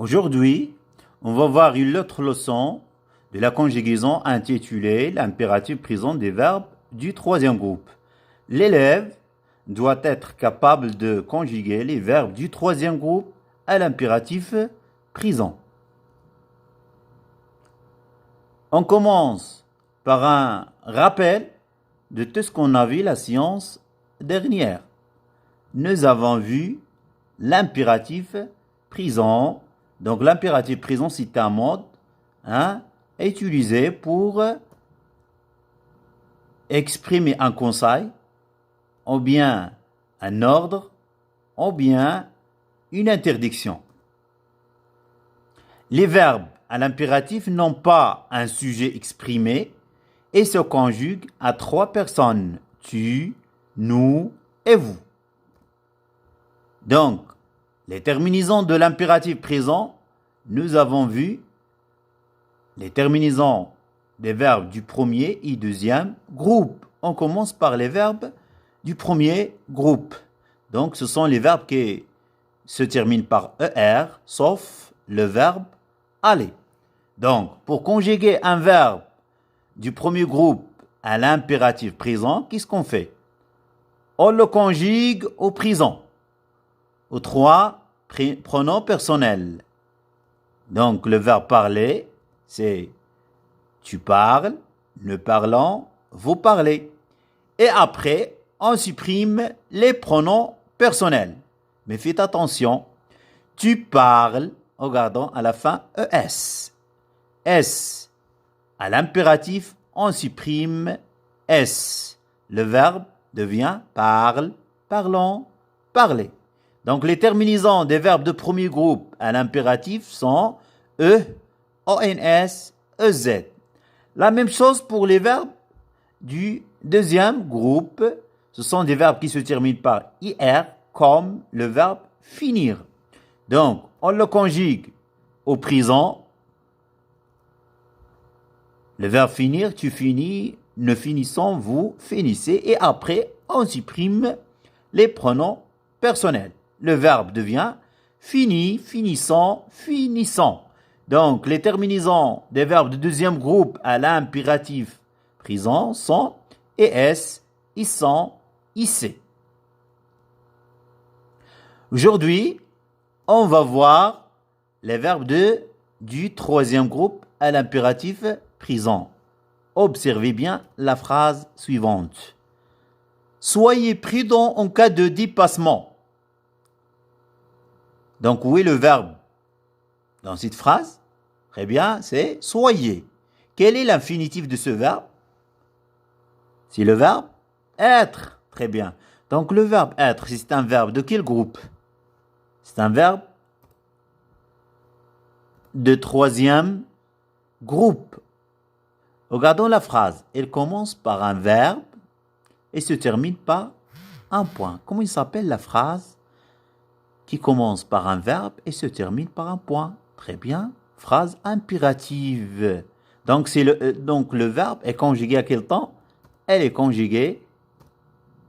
Aujourd'hui, on va voir une autre leçon de la conjugaison intitulée l'impératif présent des verbes du troisième groupe. L'élève doit être capable de conjuguer les verbes du troisième groupe à l'impératif présent. On commence par un rappel de tout ce qu'on a vu la séance dernière. Nous avons vu l'impératif présent. Donc l'impératif présent, c'est un mode utilisé pour exprimer un conseil, ou bien un ordre, ou bien une interdiction. Les verbes à l'impératif n'ont pas un sujet exprimé et se conjuguent à trois personnes, tu, nous et vous. Donc, les terminaisons de l'impératif présent, nous avons vu les terminaisons des verbes du premier et deuxième groupe. On commence par les verbes du premier groupe. Donc, ce sont les verbes qui se terminent par ER, sauf le verbe aller. Donc, pour conjuguer un verbe du premier groupe à l'impératif présent, qu'est-ce qu'on fait? On le conjugue au présent, aux trois pronoms personnels. Donc, le verbe parler, c'est tu parles, nous parlons, vous parlez. Et après, on supprime les pronoms personnels. Mais faites attention, tu parles, regardons à la fin ES. S, à l'impératif, on supprime S. Le verbe devient parle, parlons, parler. Donc, les terminaisons des verbes de premier groupe à l'impératif sont E, ONS, EZ. La même chose pour les verbes du deuxième groupe. Ce sont des verbes qui se terminent par IR, comme le verbe finir. Donc, on le conjugue au présent. Le verbe finir, tu finis, nous finissons, vous finissez. Et après, on supprime les pronoms personnels. Le verbe devient fini, finissant, finissant. Donc, les terminaisons des verbes de deuxième groupe à l'impératif présent sont ES, ISSON, IC. Aujourd'hui, on va voir les verbes du troisième groupe à l'impératif présent. Observez bien la phrase suivante. Soyez prudents en cas de dépassement. Donc, où est le verbe dans cette phrase? Très bien, c'est soyez. Quel est l'infinitif de ce verbe? C'est le verbe être. Très bien. Donc, le verbe être, c'est un verbe de quel groupe? C'est un verbe de troisième groupe. Regardons la phrase. Elle commence par un verbe et se termine par un point. Comment il s'appelle la phrase qui commence par un verbe et se termine par un point? Très bien. Phrase impérative. Donc, le verbe est conjugué à quel temps? Elle est conjuguée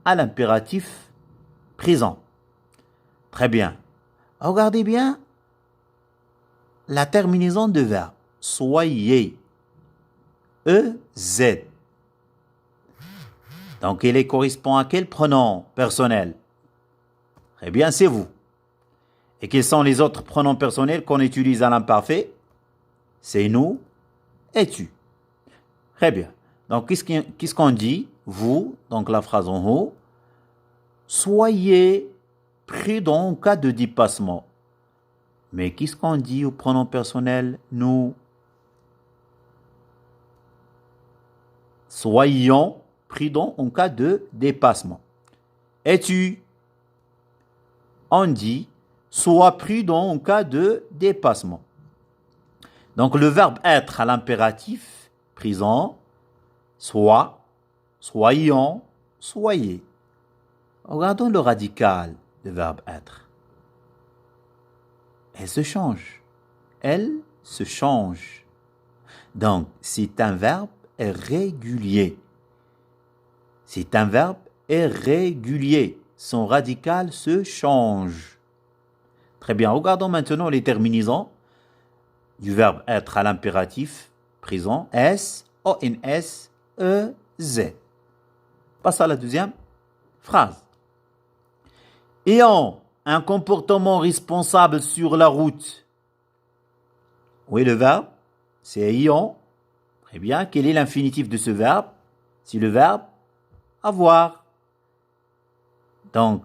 à l'impératif présent. Très bien. Regardez bien la terminaison de verbe. Soyez. EZ. Donc, elle correspond à quel pronom personnel? Très bien, c'est vous. Et quels sont les autres pronoms personnels qu'on utilise à l'imparfait? C'est nous et tu. Très bien. Donc, qu'est-ce qu'on dit? Vous, donc la phrase en haut. Soyez prudents en cas de dépassement. Mais qu'est-ce qu'on dit au pronom personnel? Nous. Soyons prudents en cas de dépassement. Et tu? On dit sois prudent en cas de dépassement. Donc, le verbe être à l'impératif présent, soit, soyons, soyez. Regardons le radical du verbe être. Elle se change. Elle se change. Donc, c'est un verbe irrégulier. C'est un verbe irrégulier. Son radical se change. Très bien, regardons maintenant les terminaisons du verbe être à l'impératif présent, S, O-N-S, E-Z. Passe à la deuxième phrase. Ayant un comportement responsable sur la route. Oui, le verbe, c'est ayant. Très bien. Quel est l'infinitif de ce verbe? C'est le verbe avoir. Donc,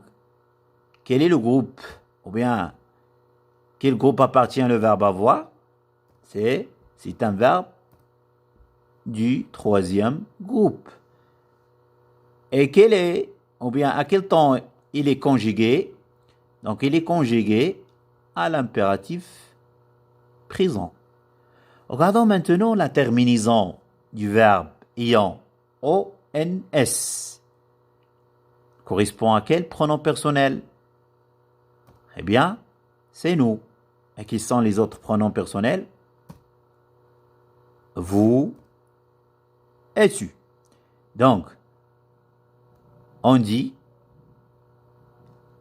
quel est le groupe? Ou bien, quel groupe appartient le verbe avoir? C'est un verbe du troisième groupe. Et quel est, ou bien à quel temps il est conjugué? Donc, il est conjugué à l'impératif présent. Regardons maintenant la terminaison du verbe ayant, O-N-S. Correspond à quel pronom personnel? Eh bien, c'est nous. Et qui sont les autres pronoms personnels? Vous et tu. Donc, on dit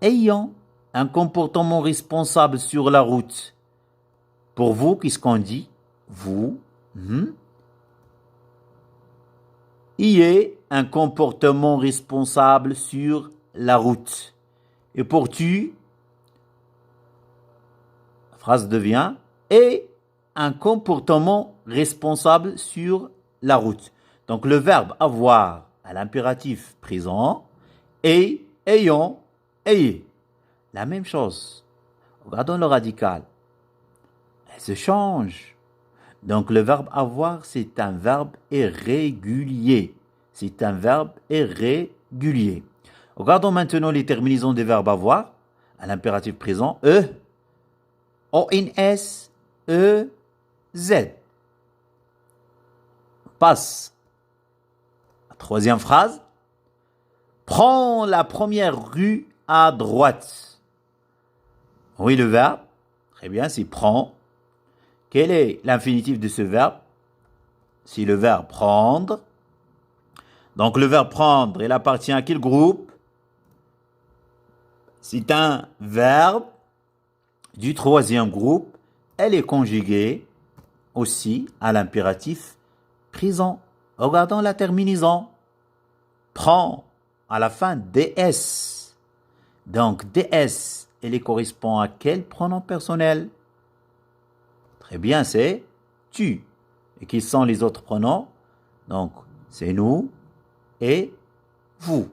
ayant un comportement responsable sur la route. Pour vous, qu'est-ce qu'on dit? Vous, ayez un comportement responsable sur la route. Et pour tu, la phrase devient et un comportement responsable sur la route. Donc le verbe avoir à l'impératif présent et ayant, ayez. La même chose. Regardons le radical. Elle se change. Donc le verbe avoir, c'est un verbe irrégulier. C'est un verbe irrégulier. Regardons maintenant les terminaisons des verbes avoir à l'impératif présent. E, O-N-S, E, Z. Passe. La troisième phrase. Prends la première rue à droite. Oui, le verbe. Très bien, c'est prends. Quel est l'infinitif de ce verbe? C'est le verbe prendre. Donc le verbe prendre, il appartient à quel groupe? C'est un verbe du troisième groupe. Elle est conjuguée aussi à l'impératif présent. Regardons la terminaison. Prend à la fin DS. Donc DS, elle correspond à quel pronom personnel? Très bien, c'est tu. Et qui sont les autres pronoms? Donc, c'est nous et vous.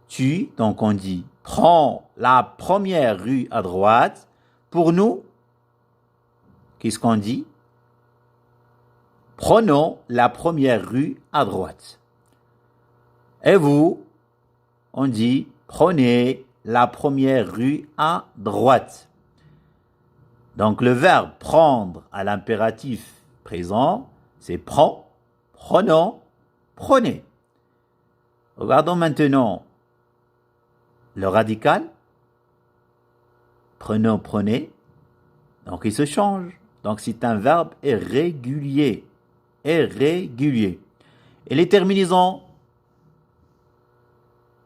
Tu, donc on dit prends la première rue à droite. Pour nous, qu'est-ce qu'on dit? Prenons la première rue à droite. Et vous, on dit prenez la première rue à droite. Donc le verbe prendre à l'impératif présent, c'est prends, prenons, prenez. Regardons maintenant le radical. Prenons, prenez. Donc il se change. Donc c'est un verbe irrégulier. Irrégulier. Et les terminaisons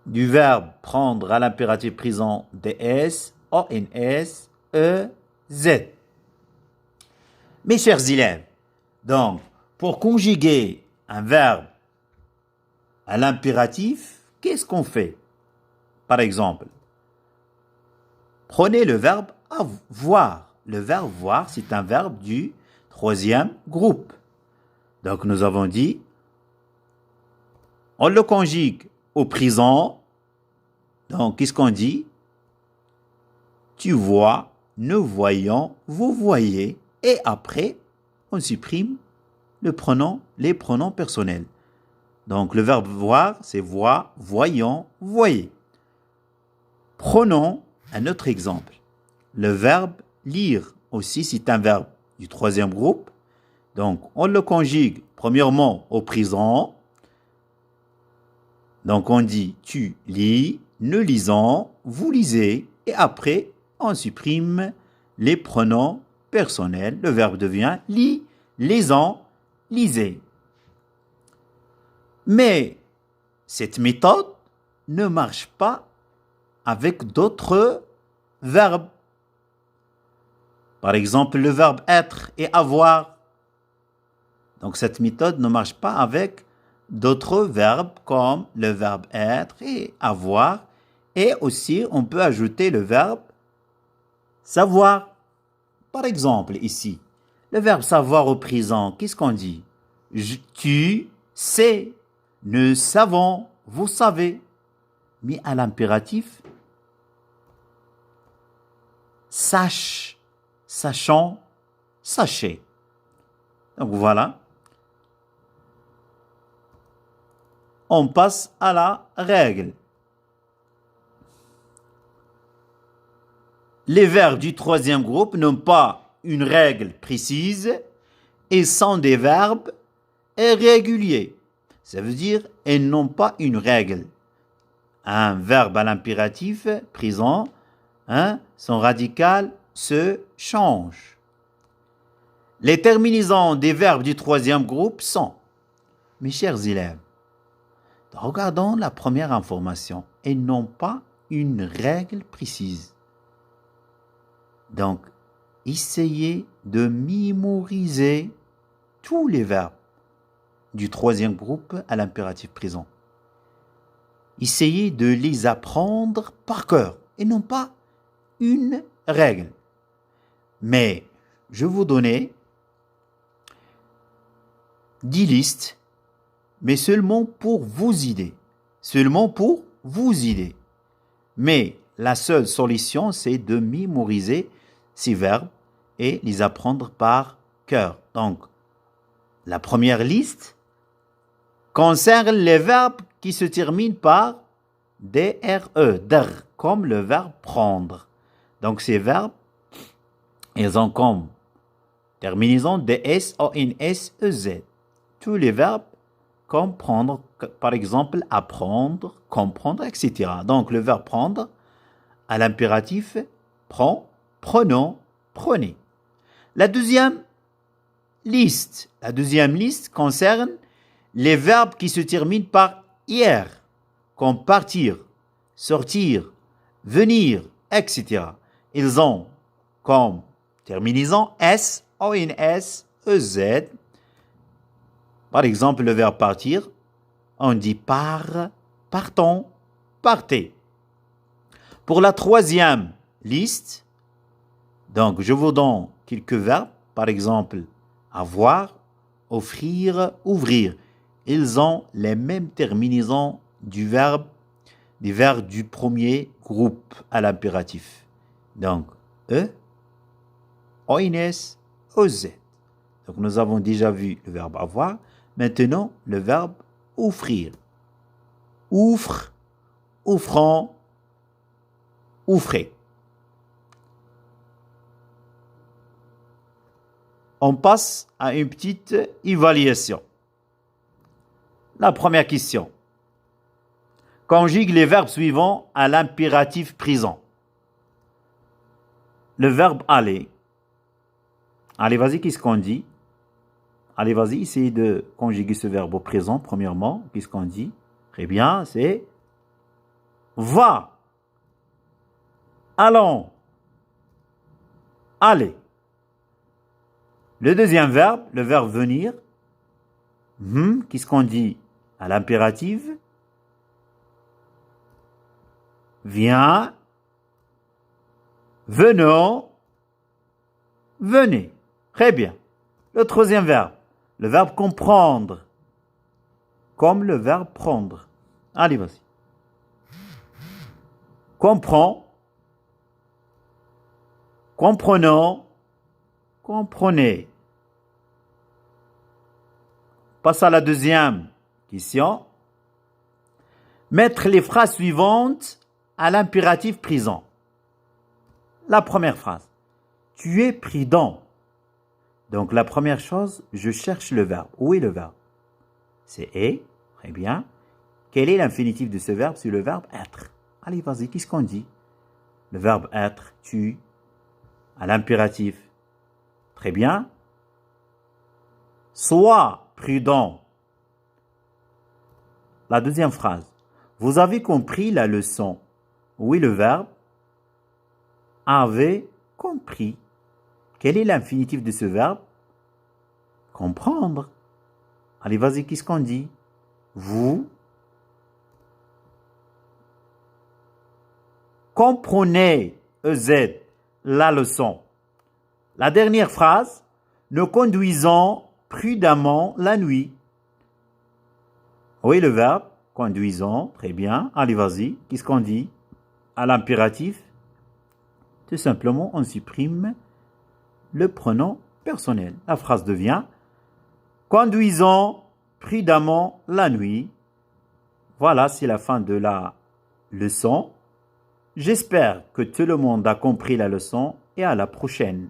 du verbe prendre à l'impératif présent DS, ONS, E, Z. Mes chers élèves, donc, pour conjuguer un verbe à l'impératif, qu'est-ce qu'on fait? Par exemple, prenez le verbe avoir. Le verbe voir, c'est un verbe du troisième groupe. Donc, nous avons dit, on le conjugue au présent. Donc, qu'est-ce qu'on dit? Tu vois, nous voyons, vous voyez. Et après, on supprime les pronoms personnels. Donc, le verbe voir, c'est voir, voyons, voyez. Prenons un autre exemple. Le verbe lire aussi, c'est un verbe du troisième groupe. Donc, on le conjugue premièrement au présent. Donc, on dit tu lis, nous lisons, vous lisez. Et après, on supprime les pronoms personnels. Le verbe devient lit, lisons, lisez. Mais cette méthode ne marche pas avec d'autres verbes. Par exemple, le verbe être et avoir. Donc cette méthode ne marche pas avec d'autres verbes comme le verbe être et avoir. Et aussi, on peut ajouter le verbe savoir. Par exemple, ici, le verbe savoir au présent, qu'est-ce qu'on dit? Tu sais, nous savons, vous savez. Mais à l'impératif, sache, sachant, sachez. Donc voilà. On passe à la règle. Les verbes du troisième groupe n'ont pas une règle précise et sont des verbes irréguliers. Ça veut dire ils n'ont pas une règle. Un verbe à l'impératif présent, son radical se change. Les terminaisons des verbes du troisième groupe sont, mes chers élèves, regardons la première information. Ils n'ont pas une règle précise. Donc, essayez de mémoriser tous les verbes du troisième groupe à l'impératif présent. Essayez de les apprendre par cœur et non pas une règle. Mais je vous donner 10 listes, mais seulement pour vous aider. Seulement pour vous aider. Mais la seule solution, c'est de mémoriser ces verbes et les apprendre par cœur. Donc, la première liste concerne les verbes qui se terminent par DRE, dr, comme le verbe prendre. Donc, ces verbes, ils ont comme terminaison DS, ONS, EZ. Tous les verbes comme prendre, par exemple, apprendre, comprendre, etc. Donc, le verbe prendre, à l'impératif, prend, prenons, prenez. La deuxième liste concerne les verbes qui se terminent par IR, comme partir, sortir, venir, etc. Ils ont comme terminaison S, ONS, EZ. Par exemple, le verbe partir, on dit part, partons, partez. Pour la troisième liste, donc je vous donne quelques verbes, par exemple, avoir, offrir, ouvrir. Ils ont les mêmes terminaisons des verbes du premier groupe à l'impératif. Donc, E, ONS, OZ. Donc, nous avons déjà vu le verbe avoir. Maintenant, le verbe offrir. Ouvre, offrant, offrez. On passe à une petite évaluation. La première question. Conjugue les verbes suivants à l'impératif présent. Le verbe aller. Allez, vas-y, qu'est-ce qu'on dit? Allez, vas-y, essayez de conjuguer ce verbe au présent, premièrement. Qu'est-ce qu'on dit? Très bien, c'est va. Allons. Allez. Le deuxième verbe, le verbe venir. Qu'est-ce qu'on dit à l'impératif? Viens. Venons. Venez. Très bien. Le troisième verbe, le verbe comprendre, comme le verbe prendre. Allez, vas-y. Comprends. Comprenons. Comprenez. Passe à la deuxième question. Mettre les phrases suivantes à l'impératif présent. La première phrase. Tu es prudent. Donc, la première chose, je cherche le verbe. Où est le verbe? C'est est. Très bien. Quel est l'infinitif de ce verbe? C'est le verbe être. Allez, vas-y, qu'est-ce qu'on dit? Le verbe être, tu, à l'impératif. Très bien. Sois prudent. La deuxième phrase. Vous avez compris la leçon. Où est le verbe? Avez compris. Quel est l'infinitif de ce verbe? Comprendre. Allez, vas-y, qu'est-ce qu'on dit? Vous comprenez, EZ, la leçon. La dernière phrase, nous conduisons prudemment la nuit. Oui, le verbe, conduisons, très bien. Allez, vas-y, qu'est-ce qu'on dit? À l'impératif, tout simplement, on supprime le pronom personnel. La phrase devient conduisons prudemment la nuit. Voilà, c'est la fin de la leçon. J'espère que tout le monde a compris la leçon et à la prochaine.